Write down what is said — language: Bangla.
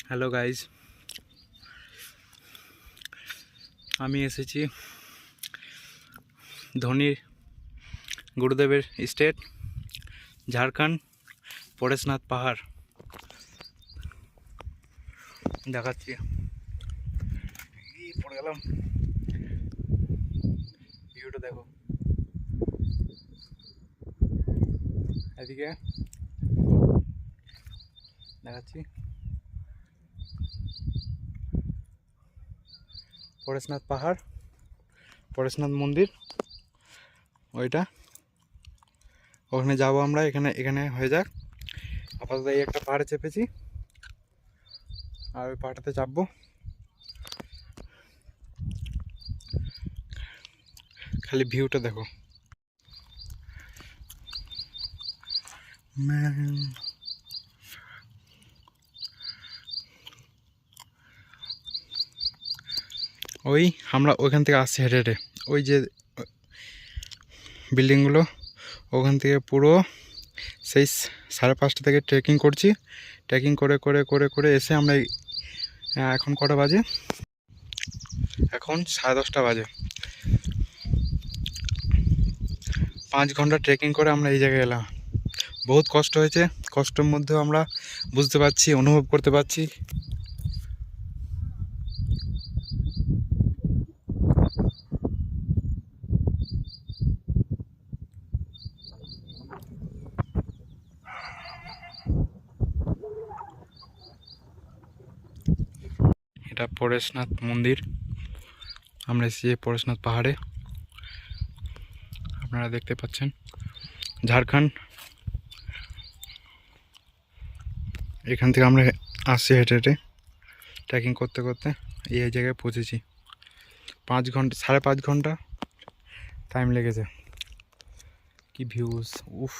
হ্যালো গাইজ, আমি এসেছি ধোনির গুরুদেবের স্টেট ঝাড়খণ্ড পরেশনাথ পাহাড় দেখাচ্ছি। পড়ে গেলাম, ভিউটা দেখো। এদিকে দেখাচ্ছি পরেশনাথ পাহাড়, পরেশনাথ মন্দির ওইটা, ওখানে যাবো আমরা। এখানে হয়ে যাক। আপাতত এই একটা পাহাড়ে চেপেছি, আর ওই পাহাড়টাতে চাপবো। খালি ভিউটা দেখো। ওই আমরা ওইখান থেকে আসছি হেঁটে হেঁটে, ওই যে বিল্ডিংগুলো, ওখান থেকে পুরো সেই 5:30 থেকে ট্রেকিং করছি। ট্রেকিং করে করে করে করে এসে আমরা এখন কটা বাজে? এখন 10:30 বাজে। 5 ঘন্টা ট্রেকিং করে আমরা এই জায়গায় এলাম। বহুত কষ্ট হয়েছে, কষ্টের মধ্যেও আমরা বুঝতে পারছি, অনুভব করতে পারছি। এটা পরেশনাথ মন্দির। আমরা এসেছি পরেশনাথ পাহাড়ে, আপনারা দেখতে পাচ্ছেন। ঝাড়খণ্ড, এখান থেকে আমরা আসছি হেঁটে হেঁটে, ট্রেকিং করতে করতে এই জায়গায় পৌঁছেছি। 5 ঘন্টা, 5.5 ঘন্টা টাইম লেগেছে। কি ভিউজ! উফ।